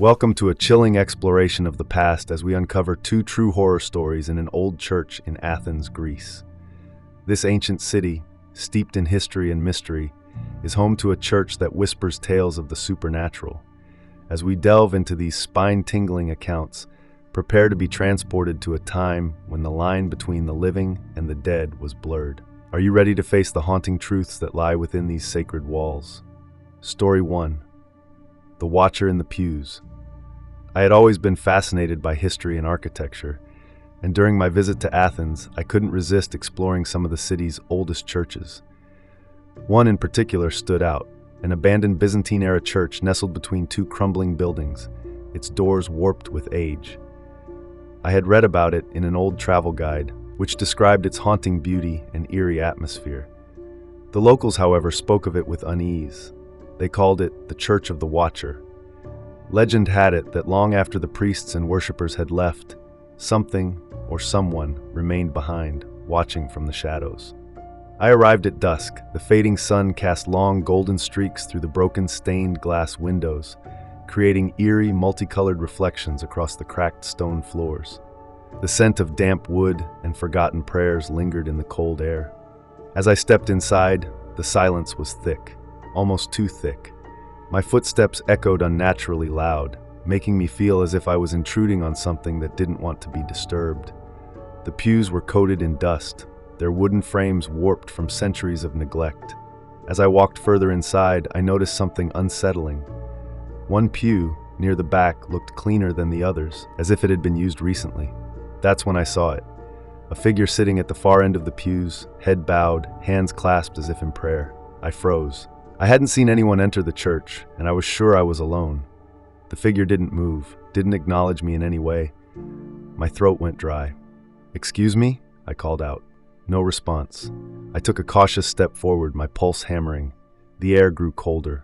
Welcome to a chilling exploration of the past as we uncover two true horror stories in an old church in Athens, Greece. This ancient city, steeped in history and mystery, is home to a church that whispers tales of the supernatural. As we delve into these spine-tingling accounts, prepare to be transported to a time when the line between the living and the dead was blurred. Are you ready to face the haunting truths that lie within these sacred walls? Story 1. The Watcher in the Pews. I had always been fascinated by history and architecture, and during my visit to Athens, I couldn't resist exploring some of the city's oldest churches. One in particular stood out, an abandoned Byzantine-era church nestled between two crumbling buildings, its doors warped with age. I had read about it in an old travel guide, which described its haunting beauty and eerie atmosphere. The locals, however, spoke of it with unease. They called it the Church of the Watcher. Legend had it that long after the priests and worshippers had left, something or someone remained behind, watching from the shadows. I arrived at dusk. The fading sun cast long golden streaks through the broken stained glass windows, creating eerie, multicolored reflections across the cracked stone floors. The scent of damp wood and forgotten prayers lingered in the cold air. As I stepped inside, the silence was thick. Almost too thick. My footsteps echoed unnaturally loud, making me feel as if I was intruding on something that didn't want to be disturbed. The pews were coated in dust, their wooden frames warped from centuries of neglect. As I walked further inside, I noticed something unsettling. One pew, near the back, looked cleaner than the others, as if it had been used recently. That's when I saw it. A figure sitting at the far end of the pews, head bowed, hands clasped as if in prayer. I froze. I hadn't seen anyone enter the church, and I was sure I was alone. The figure didn't move, didn't acknowledge me in any way. My throat went dry. "Excuse me?" I called out. No response. I took a cautious step forward, my pulse hammering. The air grew colder.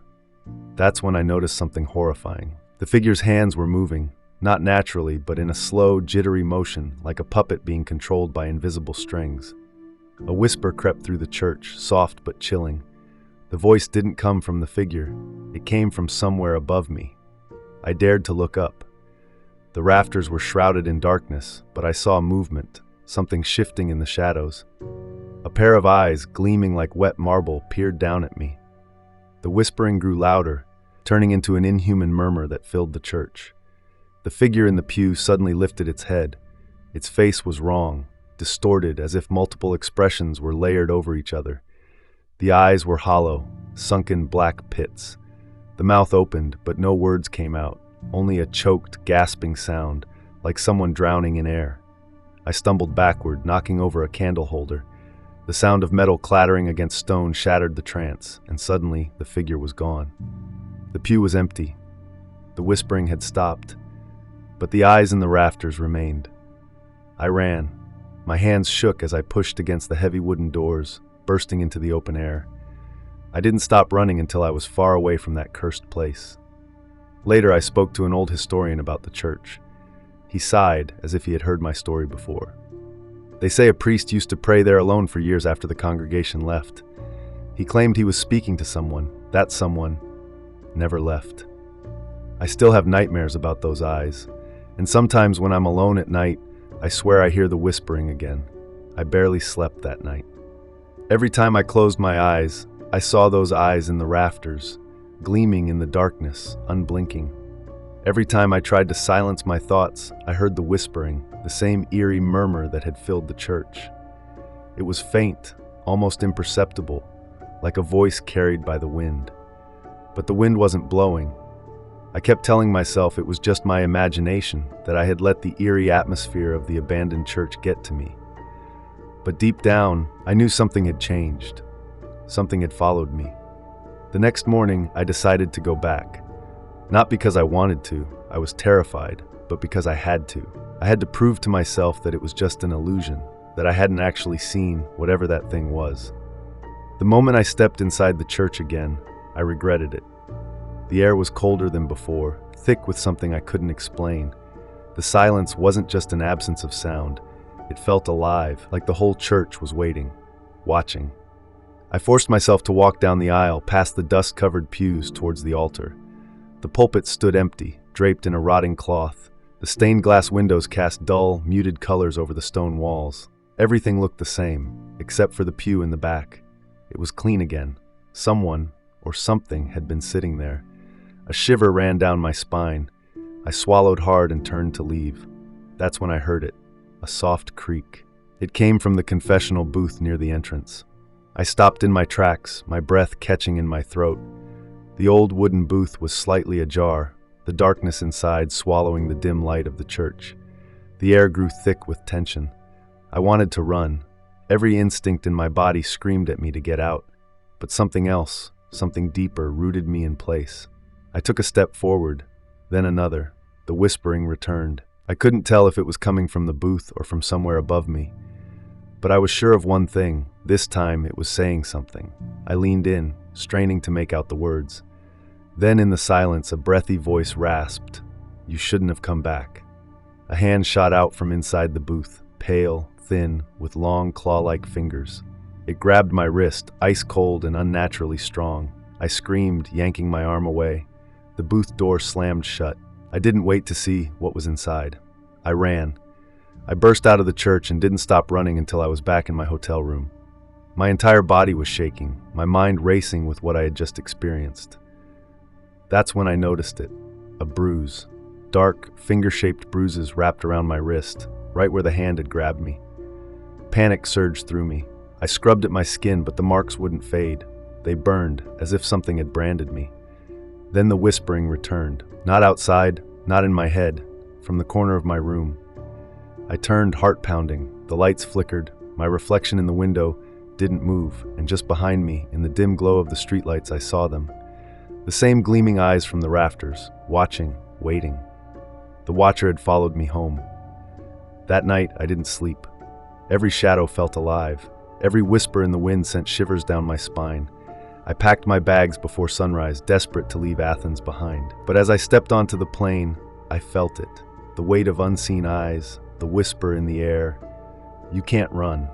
That's when I noticed something horrifying. The figure's hands were moving, not naturally, but in a slow, jittery motion, like a puppet being controlled by invisible strings. A whisper crept through the church, soft but chilling. The voice didn't come from the figure. It came from somewhere above me. I dared to look up. The rafters were shrouded in darkness, but I saw movement, something shifting in the shadows. A pair of eyes, gleaming like wet marble, peered down at me. The whispering grew louder, turning into an inhuman murmur that filled the church. The figure in the pew suddenly lifted its head. Its face was wrong, distorted as if multiple expressions were layered over each other. The eyes were hollow, sunken black pits. The mouth opened, but no words came out, only a choked, gasping sound, like someone drowning in air. I stumbled backward, knocking over a candle holder. The sound of metal clattering against stone shattered the trance, and suddenly the figure was gone. The pew was empty. The whispering had stopped, but the eyes in the rafters remained. I ran. My hands shook as I pushed against the heavy wooden doors, bursting into the open air. I didn't stop running until I was far away from that cursed place. Later, I spoke to an old historian about the church. He sighed as if he had heard my story before. They say a priest used to pray there alone for years after the congregation left. He claimed he was speaking to someone. That someone never left. I still have nightmares about those eyes, and sometimes when I'm alone at night, I swear I hear the whispering again. I barely slept that night. Every time I closed my eyes, I saw those eyes in the rafters, gleaming in the darkness, unblinking. Every time I tried to silence my thoughts, I heard the whispering, the same eerie murmur that had filled the church. It was faint, almost imperceptible, like a voice carried by the wind. But the wind wasn't blowing. I kept telling myself it was just my imagination, that I had let the eerie atmosphere of the abandoned church get to me. But deep down, I knew something had changed. Something had followed me. The next morning, I decided to go back. Not because I wanted to, I was terrified, but because I had to. I had to prove to myself that it was just an illusion, that I hadn't actually seen whatever that thing was. The moment I stepped inside the church again, I regretted it. The air was colder than before, thick with something I couldn't explain. The silence wasn't just an absence of sound. It felt alive, like the whole church was waiting, watching. I forced myself to walk down the aisle, past the dust-covered pews towards the altar. The pulpit stood empty, draped in a rotting cloth. The stained glass windows cast dull, muted colors over the stone walls. Everything looked the same, except for the pew in the back. It was clean again. Someone, or something, had been sitting there. A shiver ran down my spine. I swallowed hard and turned to leave. That's when I heard it, a soft creak. It came from the confessional booth near the entrance. I stopped in my tracks, my breath catching in my throat. The old wooden booth was slightly ajar, the darkness inside swallowing the dim light of the church. The air grew thick with tension. I wanted to run. Every instinct in my body screamed at me to get out. But something else, something deeper, rooted me in place. I took a step forward, then another. The whispering returned. I couldn't tell if it was coming from the booth or from somewhere above me. But I was sure of one thing. This time it was saying something. I leaned in, straining to make out the words. Then in the silence, a breathy voice rasped, "You shouldn't have come back." A hand shot out from inside the booth, pale, thin, with long claw-like fingers. It grabbed my wrist, ice-cold and unnaturally strong. I screamed, yanking my arm away. The booth door slammed shut. I didn't wait to see what was inside. I ran. I burst out of the church and didn't stop running until I was back in my hotel room. My entire body was shaking, my mind racing with what I had just experienced. That's when I noticed it. A bruise. Dark, finger-shaped bruises wrapped around my wrist, right where the hand had grabbed me. Panic surged through me. I scrubbed at my skin, but the marks wouldn't fade. They burned, as if something had branded me. Then the whispering returned. Not outside, not in my head, from the corner of my room. I turned, heart pounding. The lights flickered. My reflection in the window didn't move, and just behind me, in the dim glow of the streetlights, I saw them. The same gleaming eyes from the rafters, watching, waiting. The watcher had followed me home. That night, I didn't sleep. Every shadow felt alive. Every whisper in the wind sent shivers down my spine. I packed my bags before sunrise, desperate to leave Athens behind. But as I stepped onto the plane, I felt it. The weight of unseen eyes, the whisper in the air. You can't run.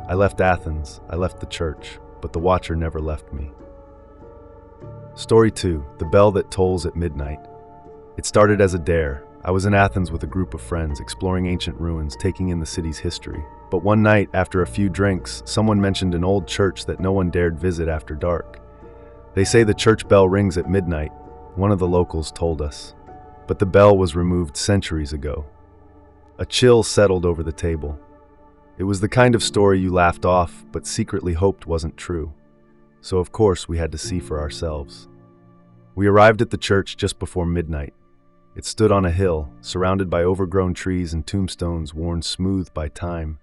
I left Athens, I left the church, but the watcher never left me. Story 2, The Bell That Tolls at Midnight. It started as a dare. I was in Athens with a group of friends, exploring ancient ruins, taking in the city's history. But one night, after a few drinks, someone mentioned an old church that no one dared visit after dark. They say the church bell rings at midnight, one of the locals told us. But the bell was removed centuries ago. A chill settled over the table. It was the kind of story you laughed off, but secretly hoped wasn't true. So of course we had to see for ourselves. We arrived at the church just before midnight. It stood on a hill, surrounded by overgrown trees and tombstones worn smooth by time.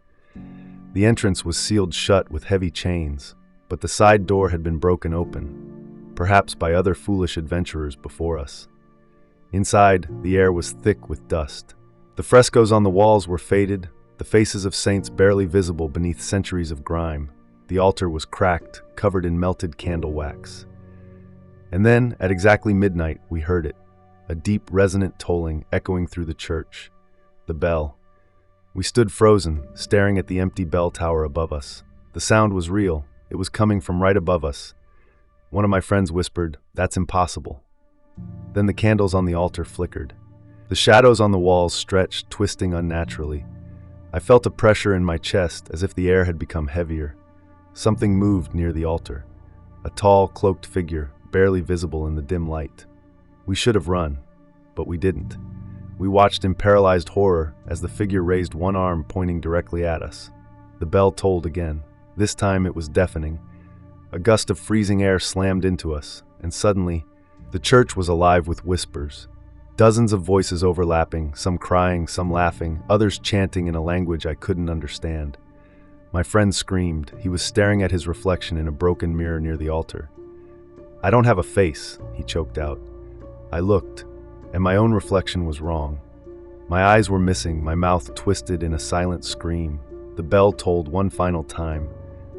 The entrance was sealed shut with heavy chains, but the side door had been broken open, perhaps by other foolish adventurers before us. Inside, the air was thick with dust. The frescoes on the walls were faded, the faces of saints barely visible beneath centuries of grime. The altar was cracked, covered in melted candle wax. And then, at exactly midnight, we heard it, a deep, resonant tolling echoing through the church. The bell. We stood frozen, staring at the empty bell tower above us. The sound was real. It was coming from right above us. One of my friends whispered, "That's impossible." Then the candles on the altar flickered. The shadows on the walls stretched, twisting unnaturally. I felt a pressure in my chest, as if the air had become heavier. Something moved near the altar. A tall, cloaked figure, barely visible in the dim light. We should have run, but we didn't. We watched in paralyzed horror as the figure raised one arm pointing directly at us. The bell tolled again. This time it was deafening. A gust of freezing air slammed into us, and suddenly, the church was alive with whispers. Dozens of voices overlapping, some crying, some laughing, others chanting in a language I couldn't understand. My friend screamed. He was staring at his reflection in a broken mirror near the altar. "I don't have a face," he choked out. I looked, and my own reflection was wrong. My eyes were missing, my mouth twisted in a silent scream. The bell tolled one final time,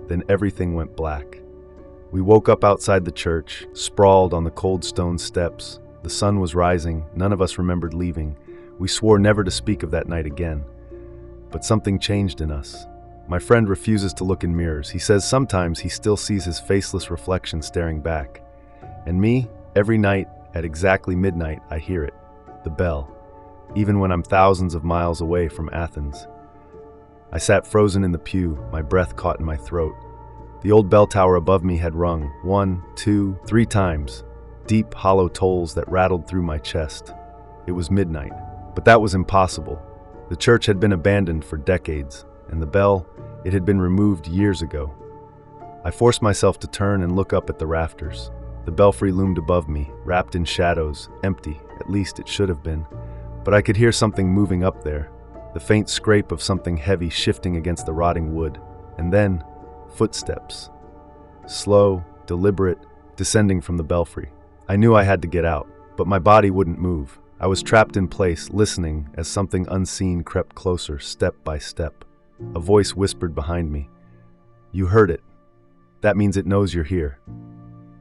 then everything went black. We woke up outside the church, sprawled on the cold stone steps. The sun was rising, none of us remembered leaving. We swore never to speak of that night again. But something changed in us. My friend refuses to look in mirrors. He says sometimes he still sees his faceless reflection staring back. And me, every night, at exactly midnight, I hear it. the bell, even when I'm thousands of miles away from Athens. I sat frozen in the pew, my breath caught in my throat. The old bell tower above me had rung 1, 2, 3 times, deep, hollow tolls that rattled through my chest. It was midnight, but that was impossible. The church had been abandoned for decades, and the bell, it had been removed years ago. I forced myself to turn and look up at the rafters. The belfry loomed above me, wrapped in shadows, empty, at least it should have been. But I could hear something moving up there, the faint scrape of something heavy shifting against the rotting wood, and then footsteps. Slow, deliberate, descending from the belfry. I knew I had to get out, but my body wouldn't move. I was trapped in place, listening as something unseen crept closer, step by step. A voice whispered behind me, "You heard it. That means it knows you're here."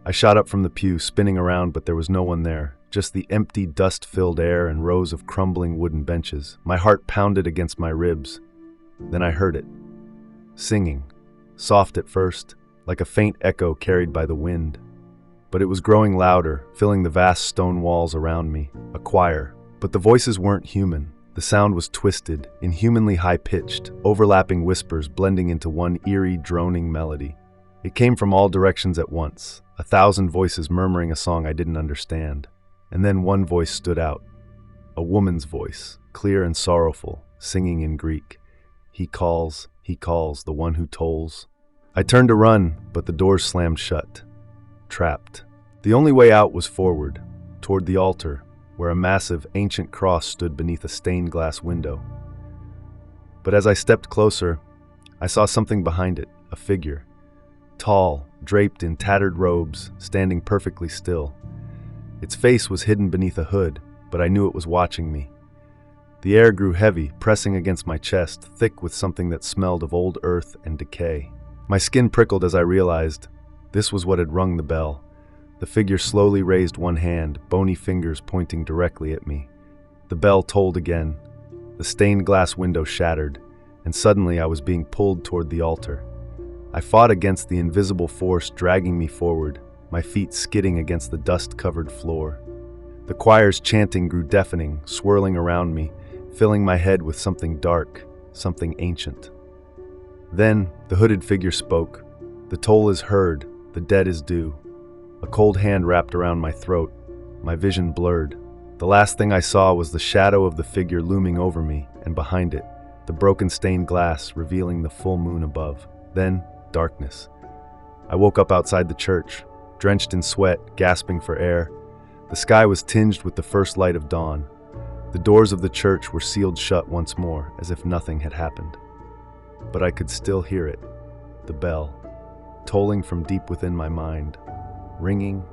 I shot up from the pew, spinning around, but there was no one there, just the empty, dust-filled air and rows of crumbling wooden benches. My heart pounded against my ribs. Then I heard it. Singing. Soft at first, like a faint echo carried by the wind. But it was growing louder, filling the vast stone walls around me. A choir. But the voices weren't human. The sound was twisted, inhumanly high-pitched, overlapping whispers blending into one eerie, droning melody. It came from all directions at once, 1,000 voices murmuring a song I didn't understand. And then one voice stood out. A woman's voice, clear and sorrowful, singing in Greek. He calls, the one who tolls. I turned to run, but the doors slammed shut. Trapped. The only way out was forward, toward the altar, where a massive, ancient cross stood beneath a stained glass window. But as I stepped closer, I saw something behind it, a figure. Tall, draped in tattered robes, standing perfectly still. Its face was hidden beneath a hood, but I knew it was watching me. The air grew heavy, pressing against my chest, thick with something that smelled of old earth and decay. My skin prickled as I realized this was what had rung the bell. The figure slowly raised one hand, bony fingers pointing directly at me. The bell tolled again. The stained glass window shattered, and suddenly I was being pulled toward the altar. I fought against the invisible force dragging me forward, my feet skidding against the dust-covered floor. The choir's chanting grew deafening, swirling around me, filling my head with something dark, something ancient. Then, the hooded figure spoke. "The toll is heard, the dead is due." A cold hand wrapped around my throat, my vision blurred. The last thing I saw was the shadow of the figure looming over me, and behind it, the broken stained glass revealing the full moon above. Then, darkness. I woke up outside the church, drenched in sweat, gasping for air. The sky was tinged with the first light of dawn. The doors of the church were sealed shut once more, as if nothing had happened. But I could still hear it, the bell, tolling from deep within my mind, ringing,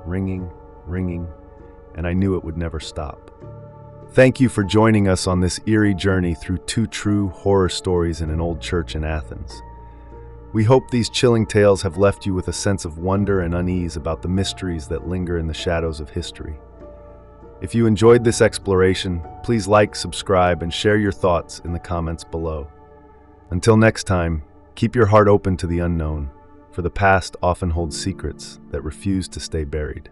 ringing, ringing, and I knew it would never stop. Thank you for joining us on this eerie journey through 2 true horror stories in an old church in Athens. We hope these chilling tales have left you with a sense of wonder and unease about the mysteries that linger in the shadows of history. If you enjoyed this exploration, please like, subscribe, and share your thoughts in the comments below. Until next time, keep your heart open to the unknown, for the past often holds secrets that refuse to stay buried.